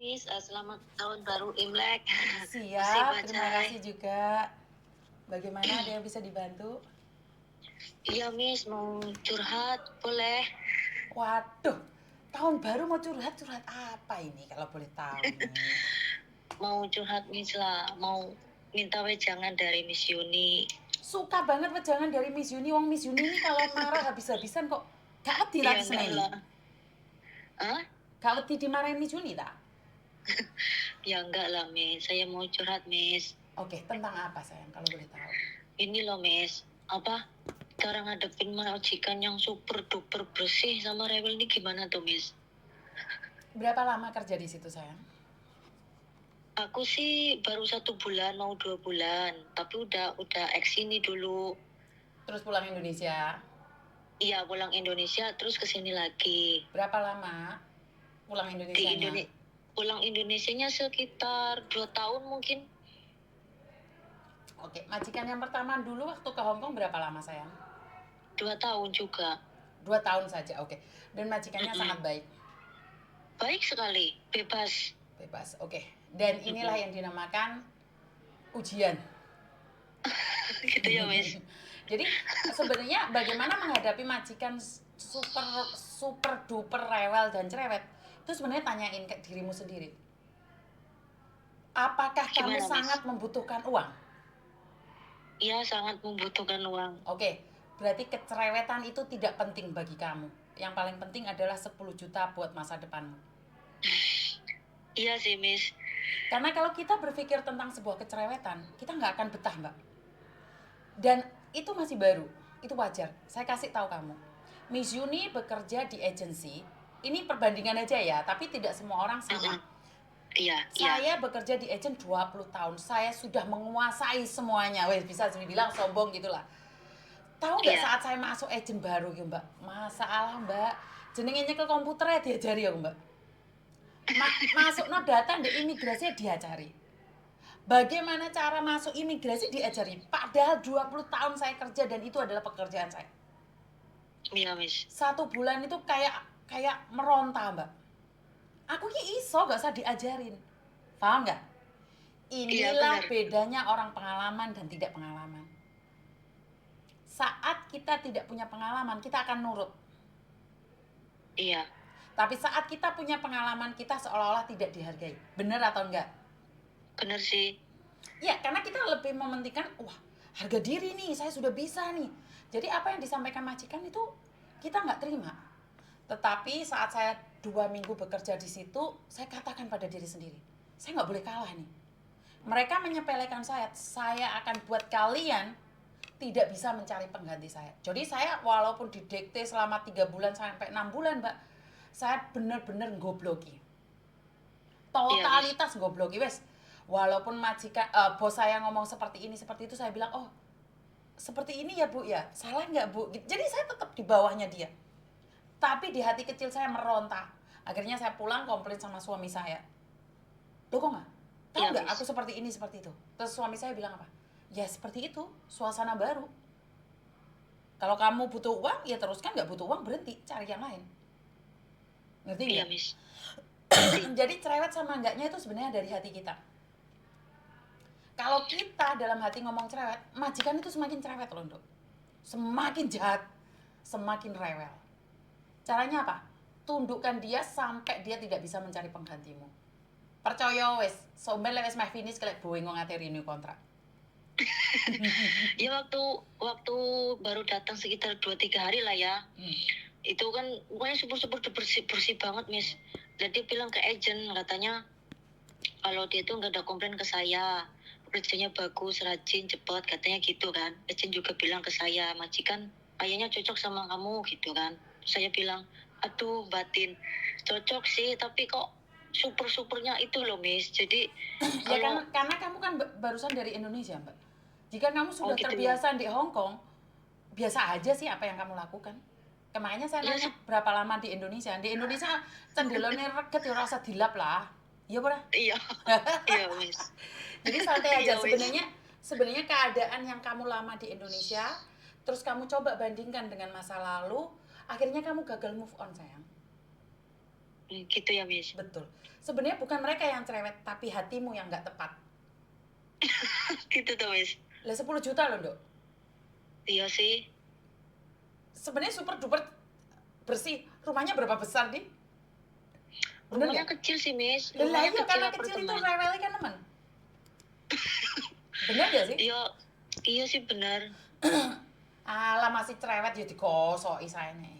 Miss, selamat tahun baru Imlek. Masih Siap, terima Bacai. kasih juga. Bagaimana, ada yang bisa dibantu? Iya Miss, mau curhat, boleh? Waduh, tahun baru mau curhat, curhat apa ini kalau boleh tahu nih? Mau curhat Miss lah, mau minta wejangan dari Miss Yuni. Suka banget wejangan dari Miss Yuni. Wong Miss Yuni ini kalau marah habis-habisan kok. Gak wedi Iya tadi enggak seneni. lah. Hah? Gak wedi dimarahin Miss Yuni tak? Ya enggak lah Miss, saya mau curhat Miss. Oke, tentang apa sayang kalau boleh tahu? Ini loh Miss, apa? Cara ngadepin majikan yang super duper bersih sama rewel ini gimana tuh Miss? Berapa lama kerja di situ sayang? Aku sih baru 1 bulan, mau 2 bulan. Tapi udah sini dulu. Terus pulang Indonesia? Iya, pulang Indonesia terus kesini lagi. Berapa lama pulang Di Indonesianya? pulang Indonesianya sekitar 2 tahun mungkin. Oke, majikan yang pertama dulu waktu ke Hong Kong berapa lama sayang? 2 tahun juga. 2 tahun saja, oke. Dan majikannya Mm-mm. sangat baik. Baik sekali, bebas. Bebas, oke. Dan inilah Mm-mm. yang dinamakan ujian. Gitu ya Miss. Jadi sebenarnya bagaimana menghadapi majikan super super duper rewel dan cerewet, itu sebenarnya tanyain ke dirimu sendiri. Apakah kamu Gimana sangat Miss? membutuhkan uang? Iya, sangat membutuhkan uang. Oke, berarti kecerewetan itu tidak penting bagi kamu. Yang paling penting adalah 10 juta buat masa depanmu. Iya sih Miss. Karena kalau kita berpikir tentang sebuah kecerewetan, kita nggak akan betah, Mbak. Dan itu masih baru, itu wajar. Saya kasih tahu kamu, Miss Yuni bekerja di agency. Ini perbandingan aja ya, tapi tidak semua orang Mm-mm. sama. Iya, iya, Saya bekerja di agent 20 tahun. Saya sudah menguasai semuanya. Wes bisa dibilang sombong gitulah. Tahu nggak iya. saat saya masuk agent baru ya, Mbak? Masalah, Mbak. Jenenge nyekel komputer ya diajari ya, Mbak. Masuk no data di imigrasi diajari. Bagaimana cara masuk imigrasi diajari. Padahal 20 tahun saya kerja dan itu adalah pekerjaan saya. Iya Miss. 1 bulan itu kayak kayak meronta, Mbak. Aku ki iso gak usah diajarin. Paham nggak? Iya Inilah benar. bedanya orang pengalaman dan tidak pengalaman. Saat kita tidak punya pengalaman, kita akan nurut. Iya, Tapi saat kita punya pengalaman, kita seolah-olah tidak dihargai. Benar atau enggak? benar sih. Ya, karena kita lebih mementingkan, wah, harga diri nih, saya sudah bisa nih. Jadi apa yang disampaikan majikan itu kita nggak terima. Tetapi saat saya 2 minggu bekerja di situ, saya katakan pada diri sendiri, saya nggak boleh kalah nih. Mereka menyepelekan saya akan buat kalian tidak bisa mencari pengganti saya. Jadi saya walaupun didikte selama 3 bulan sampai 6 bulan, Mbak, saya benar-benar ngobloki. Iya Miss. Totalitas ngobloki, wes. Walaupun majikan bos saya ngomong seperti ini, seperti itu, saya bilang, "Oh, seperti ini ya, Bu ya. Salah nggak, Bu?" Jadi saya tetap di bawahnya dia. Tapi di hati kecil saya meronta. Akhirnya saya pulang komplain sama suami saya. Loh kok nggak? Tahu Iya nggak aku Miss. seperti ini, seperti itu. Terus suami saya bilang apa? Ya seperti itu, suasana baru. Kalau kamu butuh uang, ya teruskan. Nggak butuh uang, berhenti. Cari yang lain. Ngerti Iya nggak? Miss. Ngerti. Jadi cerewet sama enggaknya itu sebenarnya dari hati kita. Kalau kita dalam hati ngomong cerewet, majikan itu semakin cerewet loh, Dok. Semakin jahat, semakin rewel. Caranya apa? Tundukkan dia sampai dia tidak bisa mencari penggantimu. Percaya wes, somber wes meh finish kelek boeing ngateri ini kontrak. Ya waktu waktu baru datang sekitar 2-3 hari lah ya. Itu kan pokoknya super bersih bersih banget Miss. Jadi bilang ke agent katanya kalau dia tuh nggak ada komplain ke saya, kerjanya bagus, rajin, cepat, katanya gitu kan. Agent juga bilang ke saya, majikan kayaknya cocok sama kamu gitu kan. Saya bilang, aduh batin, cocok sih, tapi kok supernya itu loh Miss. Jadi Ya kalau karena kamu kan barusan dari Indonesia, Mbak. Jika kamu oh sudah gitu ya, terbiasa di Hong Kong, biasa aja sih apa yang kamu lakukan. Kemarinnya saya ya nanya berapa lama di Indonesia. Di Indonesia cendelone reget ya rasa dilap lah. Iya, Bro. iya iya Miss. Jadi santai aja Iya Miss. sebenarnya. Sebenarnya keadaan yang kamu lama di Indonesia, terus kamu coba bandingkan dengan masa lalu, akhirnya kamu gagal move on, sayang. Gitu ya, Miss. Betul. Sebenarnya bukan mereka yang cerewet, tapi hatimu yang nggak tepat. Gitu tuh, Miss. Lah 10 juta loh, Dok. Iya sih. Sebenarnya super duper bersih. Rumahnya berapa besar, Di? Bener Rumahnya nggak? kecil sih, Miss. Lah Rumahnya iya, karena kecil itu apartemen. rewel kan, teman. Bener gak sih? Iya, iya sih benar. Alah masih cerewet ya digosok isane.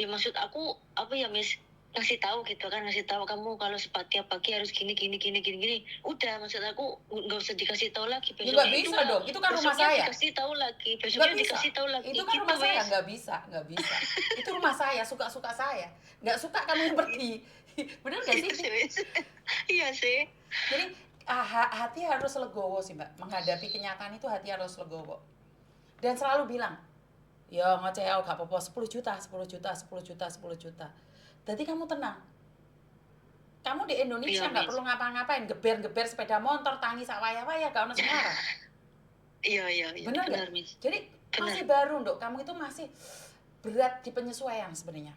Ya maksud aku apa ya, Miss, ngasih tahu gitu kan, ngasih tahu kamu kalau tiap pagi harus gini gini gini gini gini. Udah, maksud aku nggak usah dikasih tahu lagi Ya nggak besoknya. bisa Udah, dong, itu kan rumah besoknya saya. dikasih tahu lagi, Nggak besoknya bisa. dikasih tahu lagi. Itu kan Gitu, rumah saya, Miss. nggak bisa, nggak bisa. Itu rumah saya, suka-suka saya. Nggak suka kamu yang pergi. Bener nggak sih? Gitu sih, Miss. Iya sih. Jadi hati harus legowo sih, Mbak. Menghadapi kenyataan itu hati harus legowo. Dan selalu bilang, ya ngoceh gak apa-apa, 10 juta, 10 juta, 10 juta, 10 juta. Jadi kamu tenang. Kamu di Indonesia Iya, nggak Miss. perlu ngapa-ngapain, geber-geber sepeda motor, tangi sak waya-waya, gak ono sekarang. Iya, iya, iya. Bener Benar, nggak? Miss. Jadi Benar. masih baru, Dok. Kamu itu masih berat di penyesuaian sebenarnya.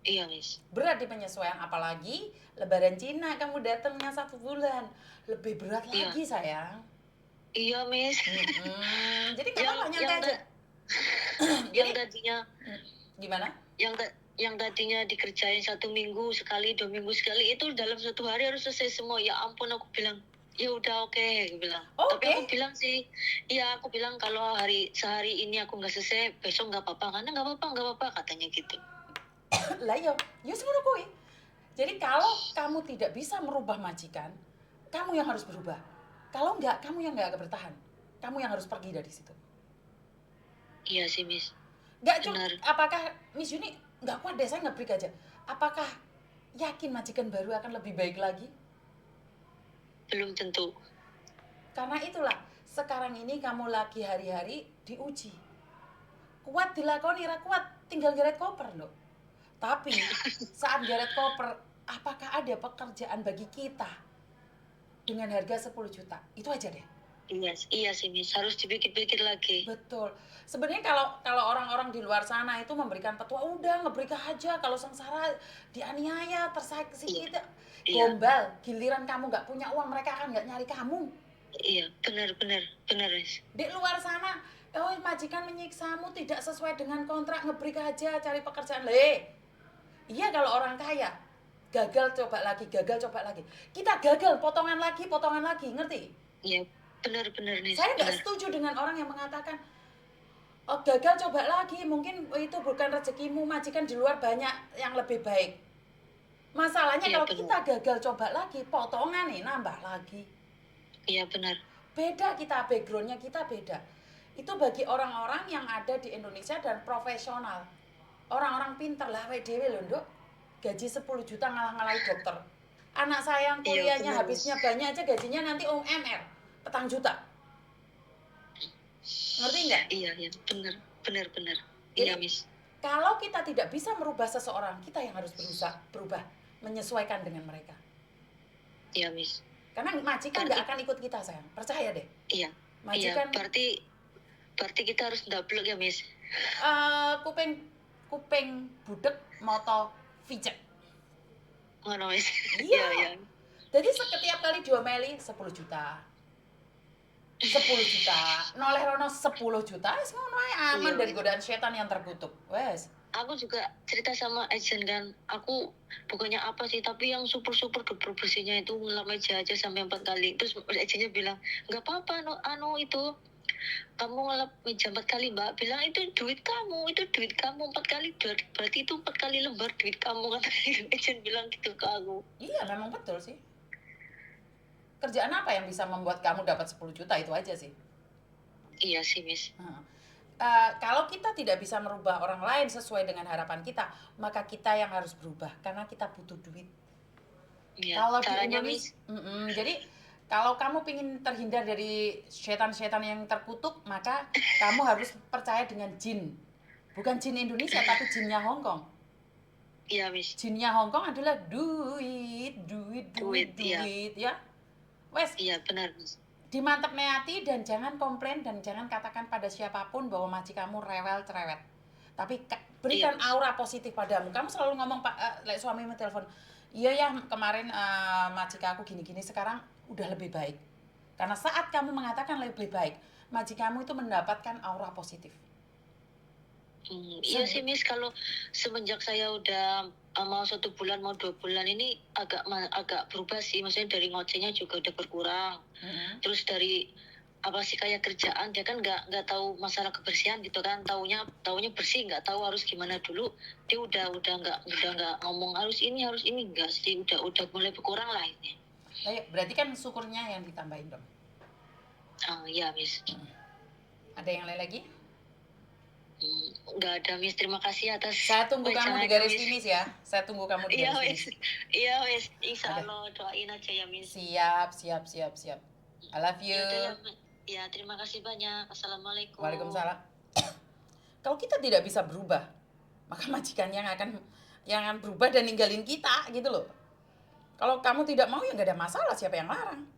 Iya, Miss. Berat di penyesuaian, apalagi Lebaran Cina kamu datangnya 1 bulan. Lebih berat Iya. lagi, sayang. Iya, Miss. Jadi nggak apa-apa, nyantai aja. Yang Jadi tadinya gimana? yang tadinya dikerjain 1 minggu sekali, 2 minggu sekali, itu dalam 1 hari harus selesai semua. Ya ampun, aku bilang ya udah oke, aku bilang. Tapi Oke. aku bilang sih, ya aku bilang kalau sehari ini aku nggak selesai, besok nggak apa-apa, karena nggak apa-apa katanya gitu. Lah iya, ya semono kuwi. Jadi kalau kamu tidak bisa merubah majikan, kamu yang harus berubah. Kalau enggak, kamu yang enggak bertahan. Kamu yang harus pergi dari situ. Iya sih, Miss. Enggak cuma, Benar. apakah Miss Yuni enggak kuat deh, saya nge-break aja. Apakah yakin majikan baru akan lebih baik lagi? Belum tentu. Karena itulah, sekarang ini kamu lagi hari-hari diuji. Kuat dilakoni, ra kuat, tinggal geret koper loh. Tapi saat geret koper, apakah ada pekerjaan bagi kita dengan harga 10 juta? Itu aja deh. Iya sih, Miss. Harus dipikir-pikir lagi. Betul. Sebenarnya kalau orang-orang di luar sana itu memberikan petua, udah ngebreak aja, kalau sengsara dianiaya, tersakiti, Iya. gombal, giliran kamu nggak punya uang, mereka akan nggak nyari kamu. Iya, benar, Miss. Di luar sana, oh majikan menyiksamu tidak sesuai dengan kontrak, ngebreak aja, cari pekerjaan. Iya kalau orang kaya, gagal coba lagi, kita gagal, potongan lagi, ngerti? Iya, benar, Miss. Saya nggak Benar. setuju dengan orang yang mengatakan, oh gagal coba lagi, mungkin itu bukan rezekimu, majikan di luar banyak yang lebih baik. Masalahnya Iya, kalau benar. kita gagal coba lagi, potongan nih nambah lagi. Iya, benar. Beda kita, backgroundnya kita beda. Itu bagi orang-orang yang ada di Indonesia dan profesional. Orang-orang pinter lah, WDW loh, Nduk. Gaji 10 juta ngalah-ngalahi dokter. Anak saya yang Iya, kuliahnya benar, habisnya banyak aja, gajinya nanti UMR, 4 juta. Ngerti nggak? Iya, benar. Jadi, Iya, Miss. kalau kita tidak bisa merubah seseorang, kita yang harus berusaha berubah, menyesuaikan dengan mereka. Iya, Miss. Karena majikan nggak akan ikut kita, sayang. Percaya deh. Iya. Majikan, Iya, berarti kita harus ndablek ya, Miss. kuping budek moto pijet. Ngono, Miss. Iya. Jadi setiap kali diomeli 10 juta. 10 juta. Noleh rono 10 juta, wes ngono ae, aman Iya. dari godaan setan yang terkutuk. Wes. Aku juga cerita sama agent kan, aku bukannya apa sih, tapi yang super duper bersihnya itu ngelap meja aja sampai 4 kali. Terus agentnya bilang, nggak apa-apa, itu kamu ngelap meja 4 kali, Mbak. Bilang itu duit kamu 4 kali, berarti itu 4 kali lembar duit kamu, kata agent bilang gitu ke aku. Iya, memang betul sih. Kerjaan apa yang bisa membuat kamu dapat 10 juta, itu aja sih. Iya sih, Miss. Kalau kita tidak bisa merubah orang lain sesuai dengan harapan kita, maka kita yang harus berubah karena kita butuh duit. Iya, Kalau di caranya, Indonesia, Miss. jadi kalau kamu ingin terhindar dari setan-setan yang terkutuk, maka kamu harus percaya dengan jin. Bukan jin Indonesia, tapi jinnya Hong Kong. Iya, Miss. Jinnya Hong Kong adalah duit, Iya. ya. Wes, Iya, benar, Miss. dimantep hati dan jangan komplain dan jangan katakan pada siapapun bahwa majikanmu rewel cerewet. Tapi berikan Iya, Miss. aura positif padamu. Kamu selalu ngomong, Pak, like suamimu telepon, iya ya kemarin majikan aku gini-gini, sekarang udah lebih baik. Karena saat kamu mengatakan lebih baik, majikanmu itu mendapatkan aura positif. Iya sih Miss, kalau semenjak saya udah mau 1 bulan mau 2 bulan ini agak berubah sih, maksudnya dari ngocehnya juga udah berkurang. Terus dari apa sih kayak kerjaan dia kan nggak tahu masalah kebersihan gitu kan, taunya bersih, nggak tahu harus gimana dulu. Dia udah nggak ngomong harus ini enggak sih, udah mulai berkurang lah ini. Nah, berarti kan syukurnya yang ditambahin dong. Iya Miss. Ada yang lain lagi? Nggak ada Miss, terima kasih atas Saya tunggu kamu di wacananya, garis Miss. finish ya. Saya tunggu kamu di Iya garis Miss, finish. iya Miss, insya Oke. Allah doain aja ya Miss. Siap. I love you. Yaudah ya, terima kasih banyak. Assalamualaikum. Waalaikumsalam. Kalau kita tidak bisa berubah, maka majikan yang akan berubah dan ninggalin kita gitu loh. Kalau kamu tidak mau ya nggak ada masalah, siapa yang larang?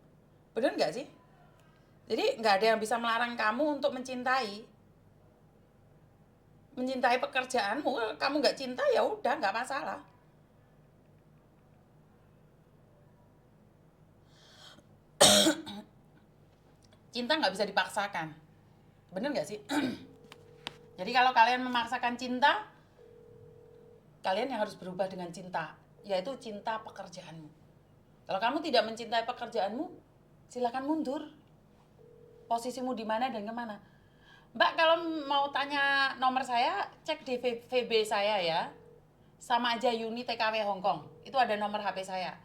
Bener nggak sih? Jadi nggak ada yang bisa melarang kamu untuk mencintai pekerjaanmu. Kamu nggak cinta ya udah nggak masalah. Cinta nggak bisa dipaksakan, bener nggak sih? Jadi kalau kalian memaksakan cinta, kalian yang harus berubah dengan cinta, yaitu cinta pekerjaanmu. Kalau kamu tidak mencintai pekerjaanmu, silakan mundur. Posisimu di mana dan kemana? Mbak, kalau mau tanya nomor saya, cek di VB saya ya. Sama aja Yuni TKW Hongkong. Itu ada nomor HP saya.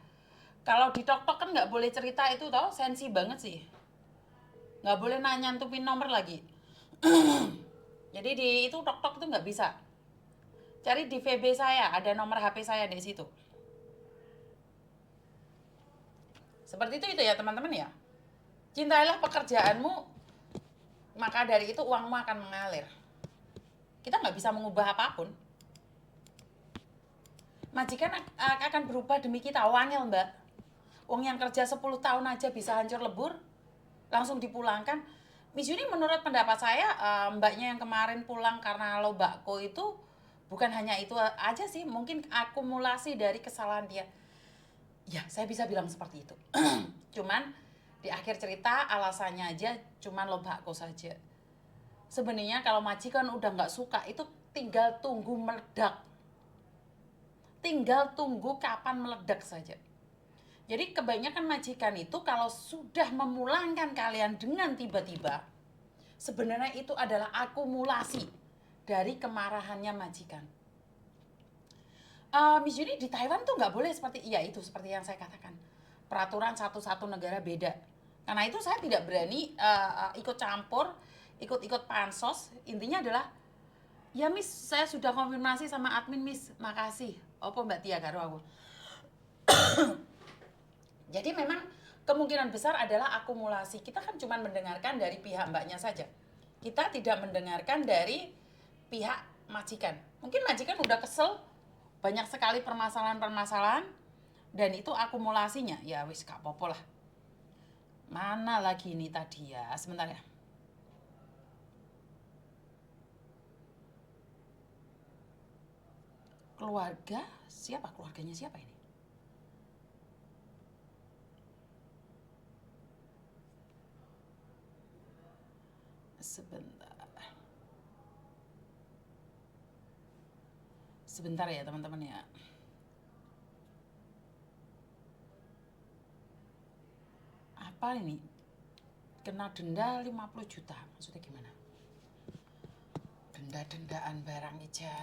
Kalau di TokTok kan nggak boleh cerita itu toh, sensi banget sih. Nggak boleh nantupin nomor lagi. Jadi di itu TokTok itu nggak bisa. Cari di VB saya, ada nomor HP saya di situ. Seperti itu ya teman-teman ya. Cintailah pekerjaanmu, maka dari itu uangmu akan mengalir. Kita nggak bisa mengubah apapun. Majikan akan berubah demi kita. Wangil mbak. Uang yang kerja 10 tahun aja bisa hancur lebur, langsung dipulangkan. Miss Yuni, menurut pendapat saya, mbaknya yang kemarin pulang karena lo bakko itu bukan hanya itu aja sih, mungkin akumulasi dari kesalahan dia. Ya, saya bisa bilang seperti itu. Cuman di akhir cerita alasannya aja cuman lo bakko saja. Sebenarnya kalau majikan udah nggak suka itu tinggal tunggu meledak. Tinggal tunggu kapan meledak saja. Jadi kebanyakan majikan itu kalau sudah memulangkan kalian dengan tiba-tiba, sebenarnya itu adalah akumulasi dari kemarahannya majikan. Miss Yuni, di Taiwan tuh nggak boleh seperti yang saya katakan. Peraturan satu-satu negara beda. Karena itu saya tidak berani ikut campur, ikut pansos. Intinya adalah, ya Miss, saya sudah konfirmasi sama admin Miss, makasih. Apa Mbak Tia karo aku. Jadi memang kemungkinan besar adalah akumulasi. Kita kan cuma mendengarkan dari pihak mbaknya saja. Kita tidak mendengarkan dari pihak majikan. Mungkin majikan udah kesel, banyak sekali permasalahan-permasalahan, dan itu akumulasinya. Ya wis gak apa-apa lah. Mana lagi ini tadi ya, sebentar ya. Keluarganya siapa ini? Sebentar ya teman-teman ya. Apa ini? Kena denda 50 juta. Maksudnya gimana? Denda-dendaan barang aja.